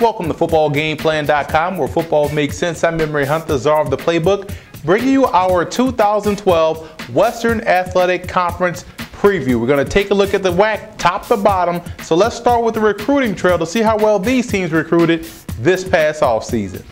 Welcome to footballgameplan.com, where football makes sense. I'm Memory Hunt, the czar of the playbook, bringing you our 2012 Western Athletic Conference preview. We're going to take a look at the WAC top to bottom. So let's start with the recruiting trail to see how well these teams recruited this past offseason.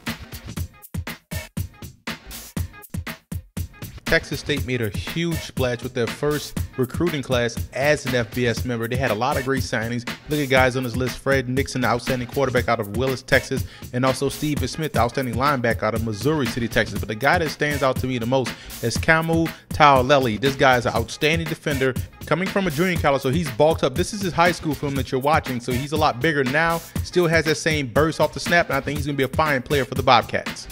Texas State made a huge splash with their first recruiting class as an FBS member. They had a lot of great signings. Look at guys on this list: Fred Nixon, the outstanding quarterback out of Willis, Texas, and also Stephen Smith, the outstanding linebacker out of Missouri City, Texas. But the guy that stands out to me the most is Camu Tauleli. This guy is an outstanding defender coming from a junior college, so he's bulked up. This is his high school film that you're watching, so he's a lot bigger now. Still has that same burst off the snap, and I think he's going to be a fine player for the Bobcats.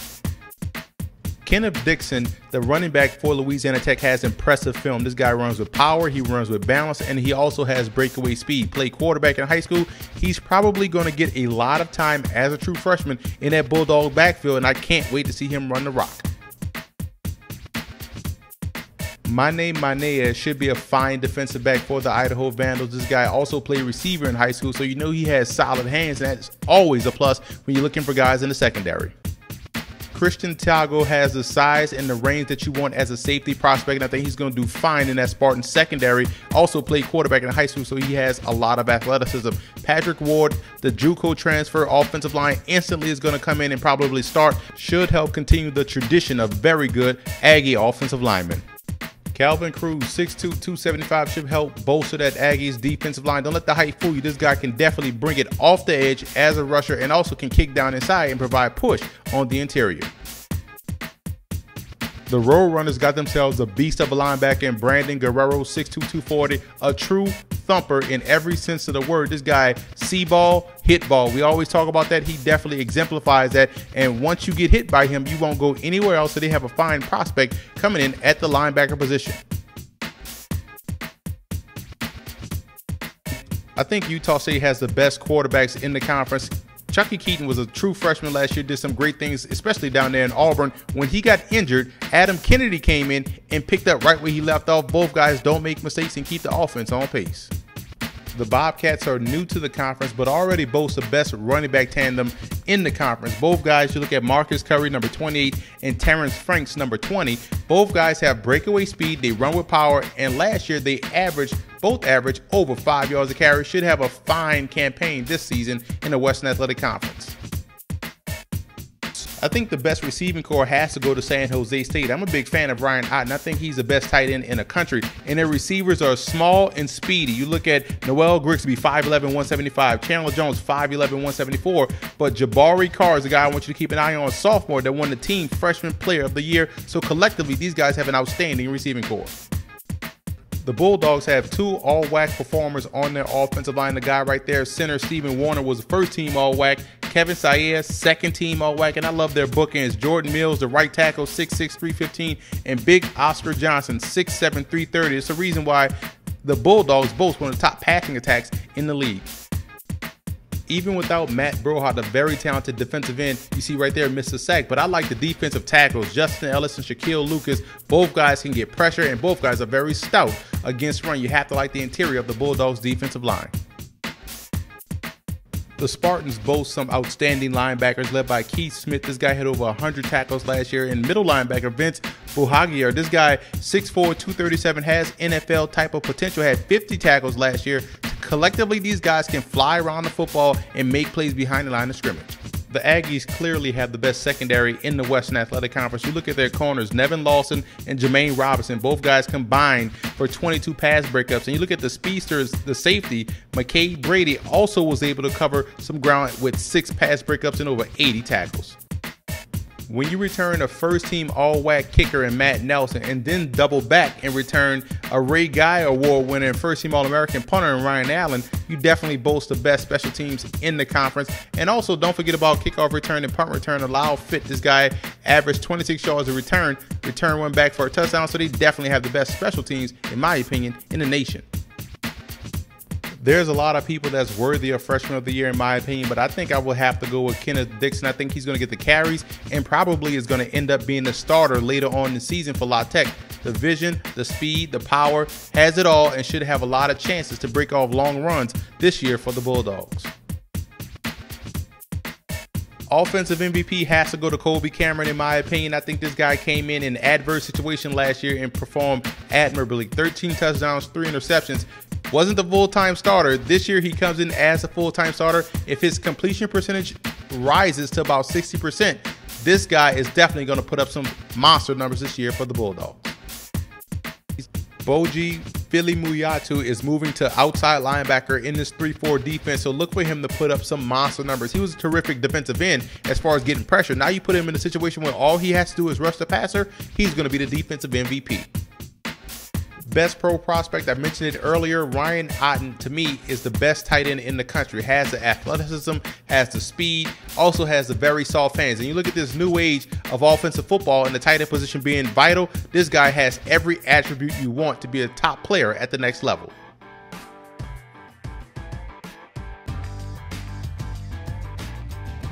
Kenneth Dixon, the running back for Louisiana Tech, has impressive film. This guy runs with power, he runs with balance, and he also has breakaway speed. Played quarterback in high school. He's probably going to get a lot of time as a true freshman in that Bulldog backfield, and I can't wait to see him run the rock. Mane Manea should be a fine defensive back for the Idaho Vandals. This guy also played receiver in high school, so you know he has solid hands, and that's always a plus when you're looking for guys in the secondary. Christian Tiago has the size and the range that you want as a safety prospect, and I think he's going to do fine in that Spartan secondary. Also played quarterback in high school, so he has a lot of athleticism. Patrick Ward, the JUCO transfer offensive line, instantly is going to come in and probably start. Should help continue the tradition of very good Aggie offensive linemen. Calvin Cruz, 6'2", 275, should help bolster that Aggies defensive line. Don't let the height fool you. This guy can definitely bring it off the edge as a rusher and also can kick down inside and provide push on the interior. The Roadrunners got themselves a beast of a linebacker in Brandon Guerrero, 6'2", 240, a true thumper in every sense of the word. This guy, see ball, hit ball. We always talk about that. He definitely exemplifies that. And once you get hit by him, you won't go anywhere else. So they have a fine prospect coming in at the linebacker position. I think Utah State has the best quarterbacks in the conference. Chucky Keaton was a true freshman last year, did some great things, especially down there in Auburn. When he got injured, Adam Kennedy came in and picked up right where he left off. Both guys don't make mistakes and keep the offense on pace. The Bobcats are new to the conference, but already boast the best running back tandem in the conference. Both guys, you look at Marcus Curry, number 28, and Terrence Franks, number 20. Both guys have breakaway speed, they run with power, and last year they both average over 5 yards a carry. Should have a fine campaign this season in the Western Athletic Conference. I think the best receiving core has to go to San Jose State. I'm a big fan of Ryan Otten. I think he's the best tight end in the country. And their receivers are small and speedy. You look at Noel Grigsby, 5'11", 175. Chandler Jones, 5'11", 174. But Jabari Carr is the guy I want you to keep an eye on, sophomore, that won the team freshman player of the year. So collectively, these guys have an outstanding receiving core. The Bulldogs have 2 all-WAC performers on their offensive line. The guy right there, center Stephen Warner, was the first team all-WAC. Kevin Saez, second team all-WAC. And I love their bookends. Jordan Mills, the right tackle, 6'6", 315. And Big Oscar Johnson, 6'7", 330. It's the reason why the Bulldogs boast one of the top passing attacks in the league. Even without Matt Broha, the very talented defensive end, you see right there, missed a sack. But I like the defensive tackles, Justin Ellis and Shaquille Lucas. Both guys can get pressure, and both guys are very stout against run. You have to like the interior of the Bulldogs' defensive line. The Spartans boast some outstanding linebackers led by Keith Smith. This guy had over 100 tackles last year. And middle linebacker Vince Buhagiar. This guy, 6'4", 237, has NFL type of potential. Had 50 tackles last year. Collectively, these guys can fly around the football and make plays behind the line of scrimmage. The Aggies clearly have the best secondary in the Western Athletic Conference. You look at their corners, Nevin Lawson and Jermaine Robinson. Both guys combined for 22 pass breakups. And you look at the speedsters, the safety, McCade Brady also was able to cover some ground with 6 pass breakups and over 80 tackles. When you return a first-team all-WAC kicker in Matt Nelson and then double back and return a Ray Guy Award winner and first-team All-American punter in Ryan Allen, you definitely boast the best special teams in the conference. And also, don't forget about kickoff return and punt return. Allow Fit, this guy averaged 26 yards a return one back for a touchdown. So they definitely have the best special teams, in my opinion, in the nation. There's a lot of people that's worthy of Freshman of the Year in my opinion, but I think I will have to go with Kenneth Dixon. I think he's going to get the carries and probably is going to end up being the starter later on in the season for La Tech. The vision, the speed, the power, has it all and should have a lot of chances to break off long runs this year for the Bulldogs. Offensive MVP has to go to Kobe Cameron, in my opinion. I think this guy came in an adverse situation last year and performed admirably. 13 touchdowns, 3 interceptions. Wasn't the full-time starter. This year he comes in as a full-time starter. If his completion percentage rises to about 60%, this guy is definitely going to put up some monster numbers this year for the Bulldogs. Boji Filimuyatu is moving to outside linebacker in this 3-4 defense, so look for him to put up some monster numbers. He was a terrific defensive end as far as getting pressure. Now you put him in a situation where all he has to do is rush the passer, he's going to be the defensive MVP. Best pro prospect, I mentioned it earlier, Ryan Otten, to me, is the best tight end in the country. Has the athleticism, has the speed, also has the very soft hands. And you look at this new age of offensive football and the tight end position being vital, this guy has every attribute you want to be a top player at the next level.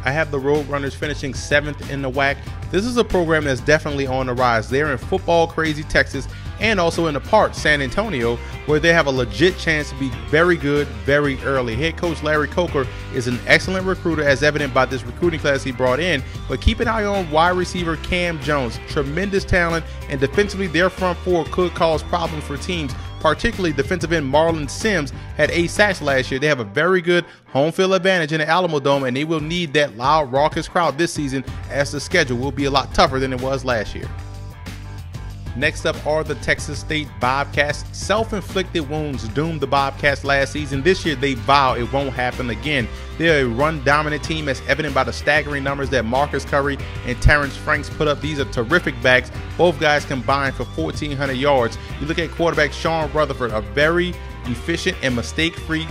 I have the Roadrunners finishing 7th in the WAC. This is a program that's definitely on the rise. They're in football crazy Texas and also in the park, San Antonio, where they have a legit chance to be very good very early. Head coach Larry Coker is an excellent recruiter, as evident by this recruiting class he brought in, but keep an eye on wide receiver Cam Jones. Tremendous talent, and defensively their front four could cause problems for teams. Particularly defensive end Marlon Sims had 8 sacks last year. They have a very good home field advantage in the Alamo Dome, and they will need that loud, raucous crowd this season, as the schedule will be a lot tougher than it was last year. Next up are the Texas State Bobcats. Self-inflicted wounds doomed the Bobcats last season. This year they vow it won't happen again. They're a run-dominant team, as evident by the staggering numbers that Marcus Curry and Terrence Franks put up. These are terrific backs. Both guys combined for 1,400 yards. You look at quarterback Sean Rutherford, a very efficient and mistake-free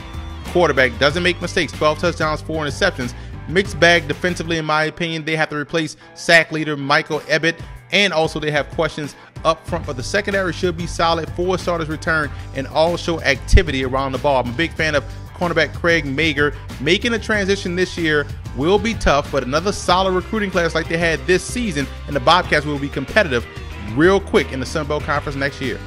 quarterback. Doesn't make mistakes. 12 touchdowns, 4 interceptions. Mixed bag defensively, in my opinion. They have to replace sack leader Michael Ebbett, and also they have questions up front, but the secondary should be solid. 4 starters return and all show activity around the ball. I'm a big fan of cornerback Craig Mager. Making a transition this year will be tough, but another solid recruiting class like they had this season, and the Bobcats will be competitive real quick in the Sun Belt Conference next year.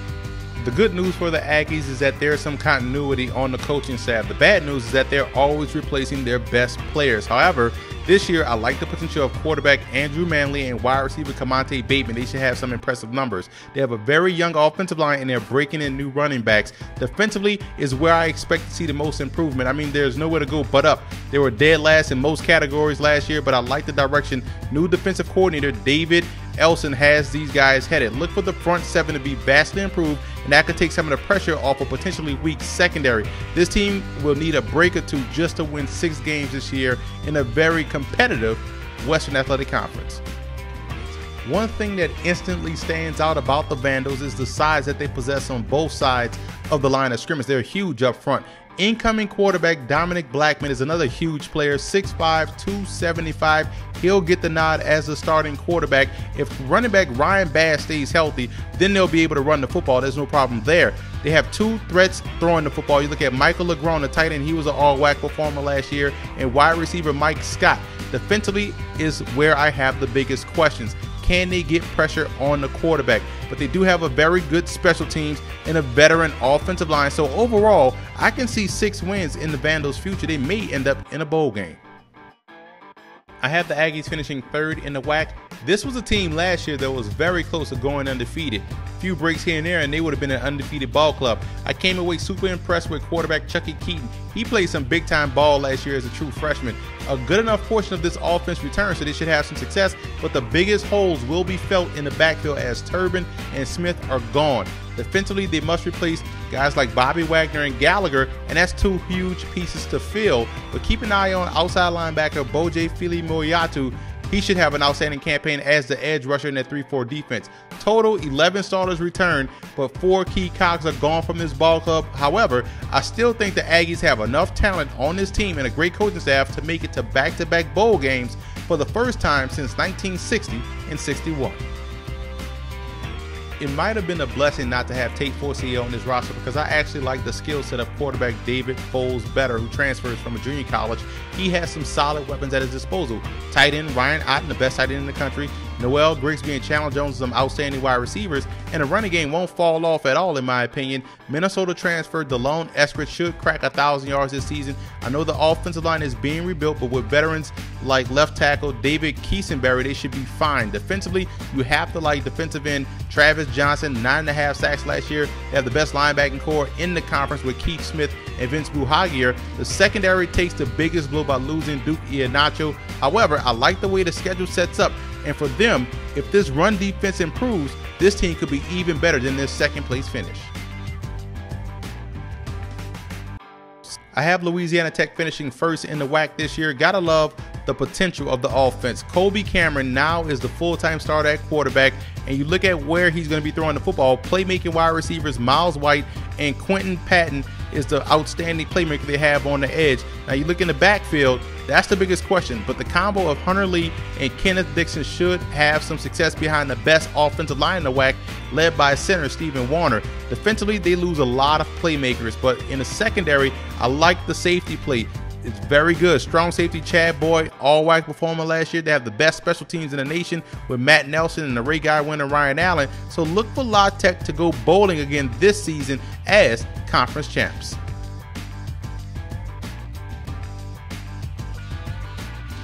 The good news for the Aggies is that there's some continuity on the coaching staff. The bad news is that they're always replacing their best players. However, this year I like the potential of quarterback Andrew Manley and wide receiver Kamonte Bateman. They should have some impressive numbers. They have a very young offensive line, and they're breaking in new running backs. Defensively is where I expect to see the most improvement. I mean, there's nowhere to go but up. They were dead last in most categories last year, but I like the direction new defensive coordinator David Elson has these guys headed. Look for the front 7 to be vastly improved, and that could take some of the pressure off a potentially weak secondary. This team will need a break or two just to win 6 games this year in a very competitive Western Athletic Conference. One thing that instantly stands out about the Vandals is the size that they possess on both sides of the line of scrimmage. They're huge up front. Incoming quarterback Dominic Blackman is another huge player, 6'5", 275. He'll get the nod as the starting quarterback. If running back Ryan Bass stays healthy, then they'll be able to run the football. There's no problem there. They have 2 threats throwing the football. You look at Michael LeGrone, the tight end. He was an all-WAC performer last year. And wide receiver Mike Scott. Defensively is where I have the biggest questions. Can they get pressure on the quarterback? But they do have a very good special teams and a veteran offensive line. So overall, I can see 6 wins in the Vandals' future. They may end up in a bowl game. I have the Aggies finishing 3rd in the WAC. This was a team last year that was very close to going undefeated. Few breaks here and there, and they would have been an undefeated ball club. I came away super impressed with quarterback Chucky Keaton. He played some big-time ball last year as a true freshman. A good enough portion of this offense returns, so they should have some success, but the biggest holes will be felt in the backfield as Turbin and Smith are gone. Defensively, they must replace guys like Bobby Wagner and Gallagher, and that's 2 huge pieces to fill. But keep an eye on outside linebacker Boje Filimuyatu. He should have an outstanding campaign as the edge rusher in that 3-4 defense. Total 11 starters returned, but 4 key cogs are gone from this ball club. However, I still think the Aggies have enough talent on this team and a great coaching staff to make it to back-to-back bowl games for the first time since 1960 and 61. It might have been a blessing not to have Tate Forcier on this roster, because I actually like the skill set of quarterback David Foles better, who transfers from a junior college. He has some solid weapons at his disposal. Tight end Ryan Otten, the best tight end in the country. Noel, Grigsby, and Chandler Jones are some outstanding wide receivers, and the running game won't fall off at all in my opinion. Minnesota transfer Delone Eskridge should crack 1,000 yards this season. I know the offensive line is being rebuilt, but with veterans like left tackle David Keesenberry, they should be fine. Defensively, you have to like defensive end Travis Johnson, 9.5 sacks last year. They have the best linebacking core in the conference with Keith Smith and Vince Buhagiar. The secondary takes the biggest blow by losing Duke Iheanacho. However, I like the way the schedule sets up, and for them, if this run defense improves, this team could be even better than their second place finish. I have Louisiana Tech finishing first in the WAC this year. Gotta love the potential of the offense. Colby Cameron now is the full-time starter at quarterback, and you look at where he's going to be throwing the football. Playmaking wide receivers Miles White and Quentin Patton is the outstanding playmaker they have on the edge. Now you look in the backfield, that's the biggest question, but the combo of Hunter Lee and Kenneth Dixon should have some success behind the best offensive line in the WAC, led by center Stephen Warner. Defensively, they lose a lot of playmakers, but in the secondary, I like the safety play. It's very good. Strong safety Chad Boyd, all WAC performer last year. They have the best special teams in the nation with Matt Nelson and the Ray Guy winner Ryan Allen. So look for La Tech to go bowling again this season as conference champs.